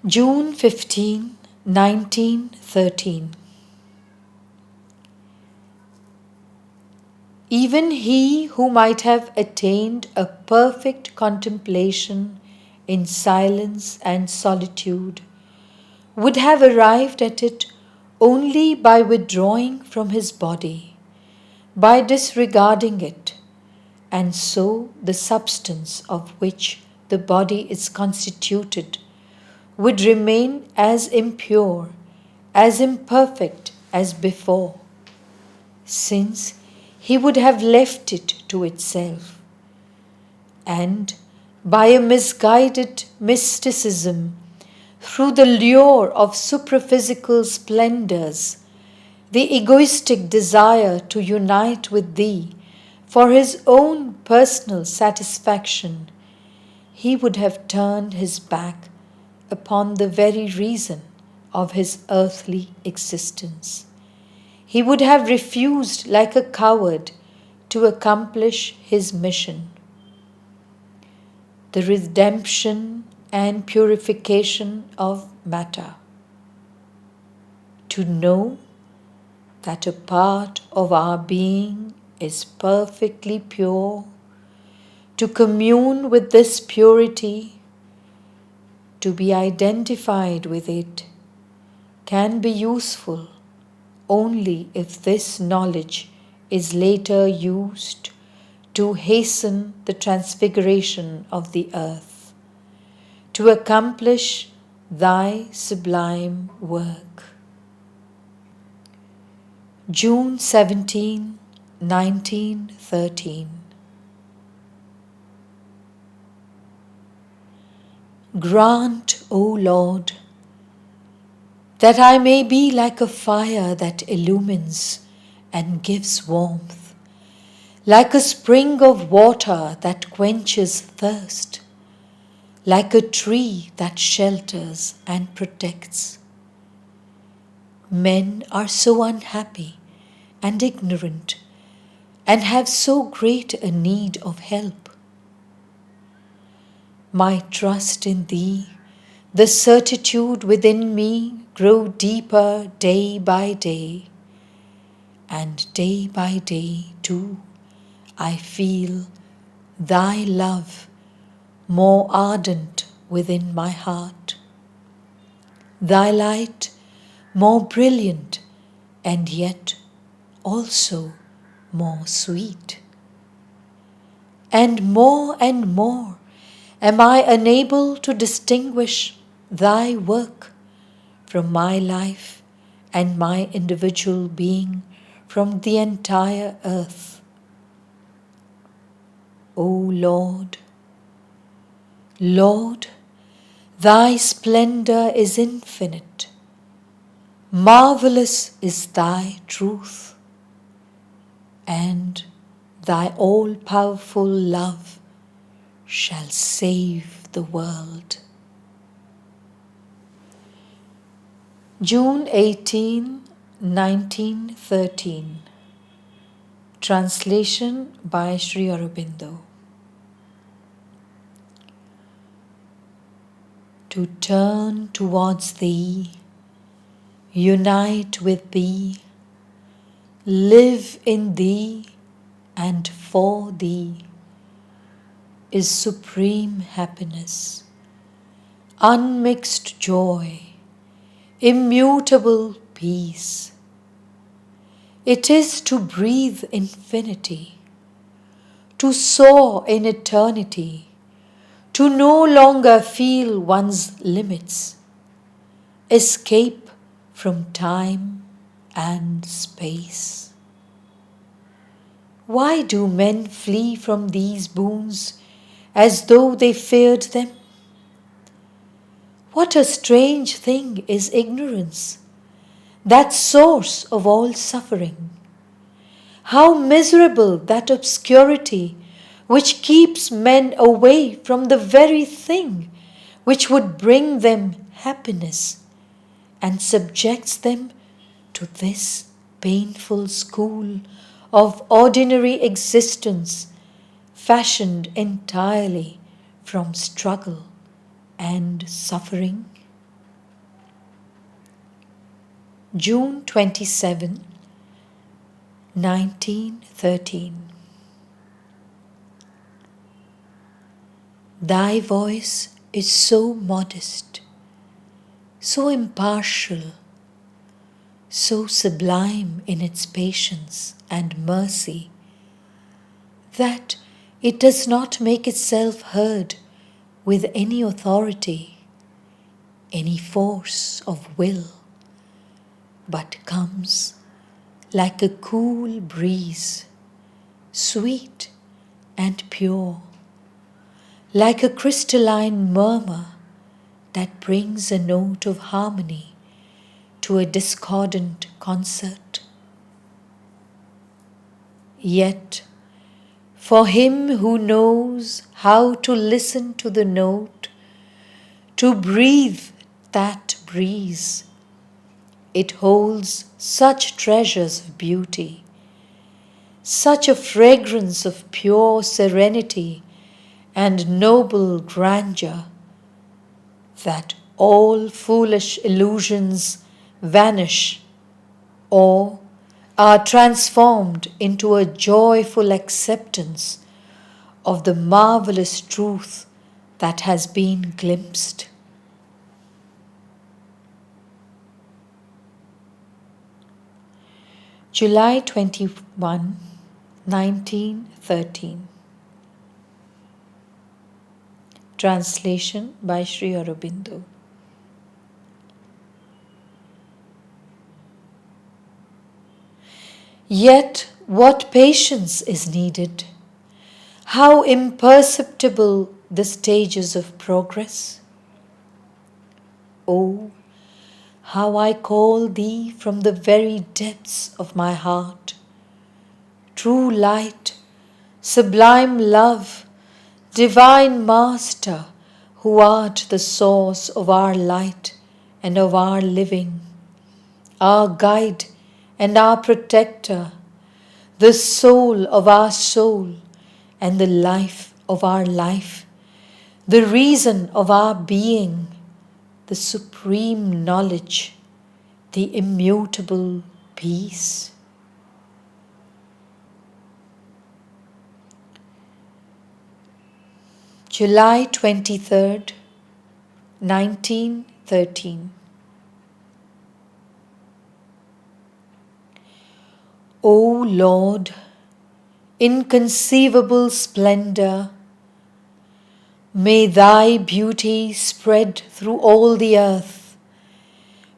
June 15, 1913. Even he who might have attained a perfect contemplation in silence and solitude would have arrived at it only by withdrawing from his body, by disregarding it, and so the substance of which the body is constituted would remain as impure, as imperfect as before, since he would have left it to itself. And by a misguided mysticism, through the lure of supraphysical splendors, the egoistic desire to unite with thee for his own personal satisfaction, he would have turned his back upon the very reason of his earthly existence. He would have refused like a coward to accomplish his mission. The redemption and purification of matter. To know that a part of our being is perfectly pure, to commune with this purity, to be identified with it, can be useful only if this knowledge is later used to hasten the transfiguration of the earth, to accomplish thy sublime work. June 17, 1913. Grant, O Lord, that I may be like a fire that illumines and gives warmth, like a spring of water that quenches thirst, like a tree that shelters and protects. Men are so unhappy and ignorant and have so great a need of help. My trust in thee, the certitude within me grow deeper day by day, and day by day too I feel thy love more ardent within my heart, thy light more brilliant and yet also more sweet. And more am I unable to distinguish thy work from my life and my individual being from the entire earth. O Lord, Lord, thy splendor is infinite. Marvelous is thy truth, and thy all-powerful love shall save the world. June 18, 1913. Translation by Sri Aurobindo. To turn towards thee, unite with thee, live in thee and for thee is supreme happiness, unmixed joy, immutable peace. It is to breathe infinity, to soar in eternity, to no longer feel one's limits, escape from time and space. Why do men flee from these boons as though they feared them? What a strange thing is ignorance, that source of all suffering. How miserable that obscurity which keeps men away from the very thing which would bring them happiness and subjects them to this painful school of ordinary existence fashioned entirely from struggle and suffering. June 27, 1913. Thy voice is so modest, so impartial, so sublime in its patience and mercy, that it does not make itself heard with any authority, any force of will, but comes like a cool breeze, sweet and pure, like a crystalline murmur that brings a note of harmony to a discordant concert. Yet, for him who knows how to listen to the note, to breathe that breeze, it holds such treasures of beauty, such a fragrance of pure serenity and noble grandeur, that all foolish illusions vanish or are transformed into a joyful acceptance of the marvelous truth that has been glimpsed. July 21, 1913. Translation by Sri Aurobindo. Yet what patience is needed! How imperceptible the stages of progress! Oh, how I call thee from the very depths of my heart! True light, sublime love, divine master, who art the source of our light and of our living, our guide and our protector, the soul of our soul and the life of our life, the reason of our being, the supreme knowledge, the immutable peace. July 23, 1913. O Lord, inconceivable splendor, may thy beauty spread through all the earth.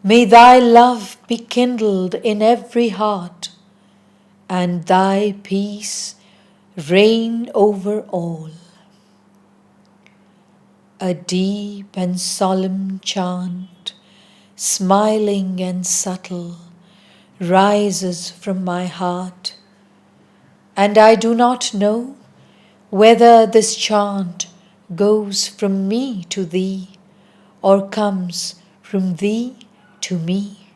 May thy love be kindled in every heart, and thy peace reign over all. A deep and solemn chant, smiling and subtle, rises from my heart, and I do not know whether this chant goes from me to thee, or comes from thee to me,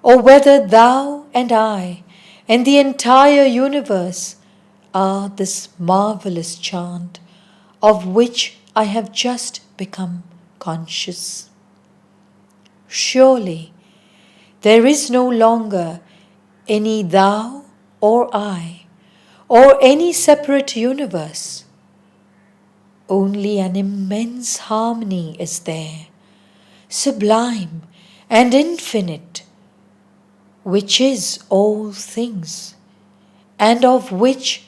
or whether thou and I and the entire universe are this marvelous chant of which I have just become conscious. Surely there is no longer any thou or I, or any separate universe. Only an immense harmony is there, sublime and infinite, which is all things, and of which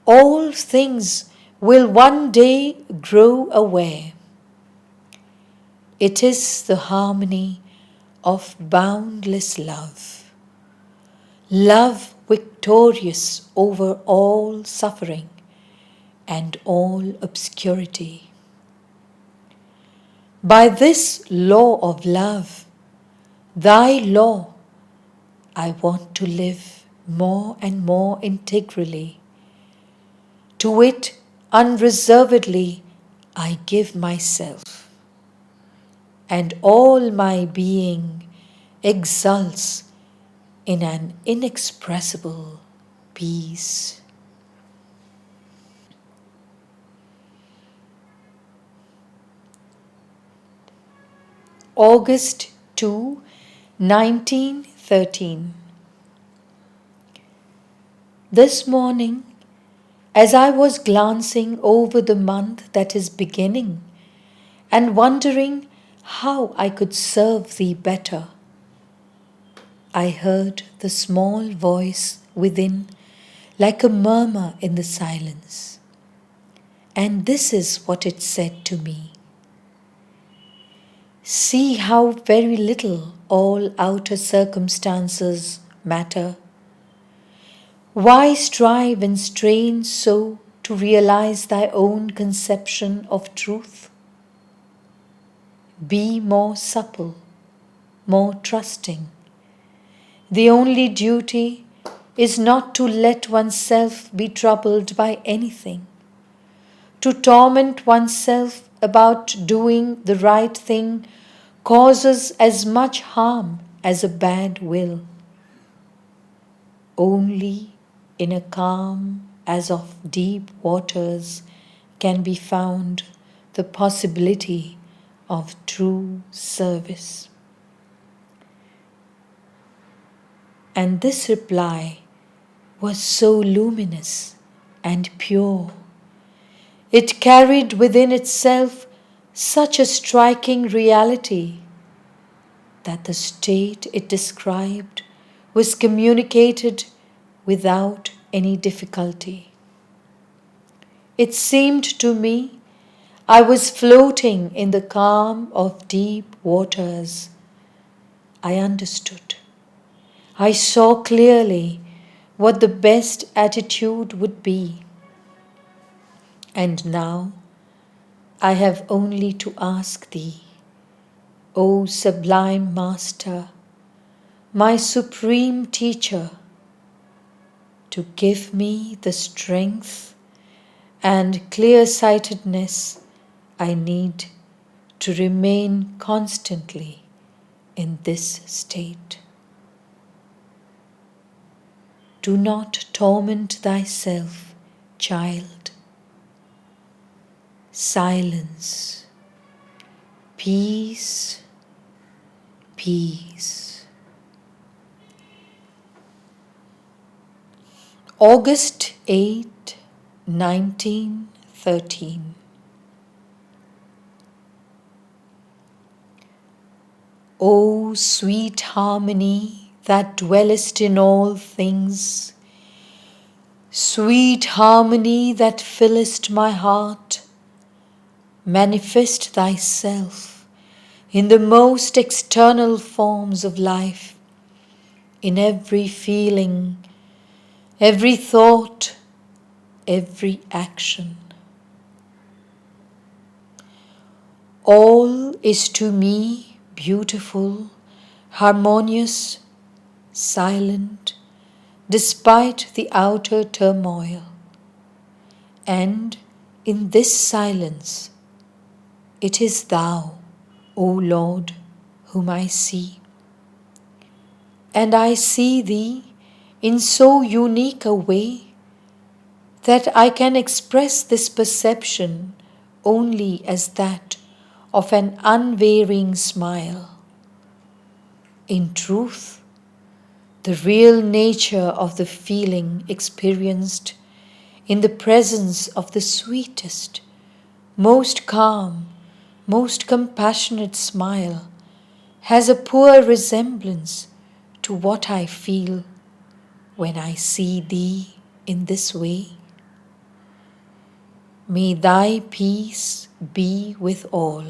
all things will one day grow aware. It is the harmony of boundless love, love victorious over all suffering and all obscurity. By this law of love, thy law, I want to live more and more integrally. To it unreservedly I give myself, and all my being exults in an inexpressible peace. August 2, 1913. 13. This morning, as I was glancing over the month that is beginning and wondering how I could serve thee better, I heard the small voice within like a murmur in the silence. And this is what it said to me. See how very little all outer circumstances matter. Why strive and strain so to realize thy own conception of truth? Be more supple, more trusting. The only duty is not to let oneself be troubled by anything, to torment oneself about doing the right thing causes as much harm as a bad will. Only in a calm as of deep waters can be found the possibility of true service. And this reply was so luminous and pure. It carried within itself such a striking reality that the state it described was communicated without any difficulty. It seemed to me I was floating in the calm of deep waters. I understood. I saw clearly what the best attitude would be. And now I have only to ask thee, O sublime Master, my supreme teacher, to give me the strength and clear-sightedness I need to remain constantly in this state. Do not torment thyself, child. Silence, peace, peace. August 8, 1913. O sweet harmony that dwellest in all things, sweet harmony that fillest my heart, manifest thyself in the most external forms of life, in every feeling, every thought, every action. All is to me beautiful, harmonious, silent, despite the outer turmoil. And in this silence, it is Thou, O Lord, whom I see. And I see Thee in so unique a way that I can express this perception only as that of an unvarying smile. In truth, the real nature of the feeling experienced in the presence of the sweetest, most calm, most compassionate smile has a poor resemblance to what I feel when I see Thee in this way. May Thy peace be with all.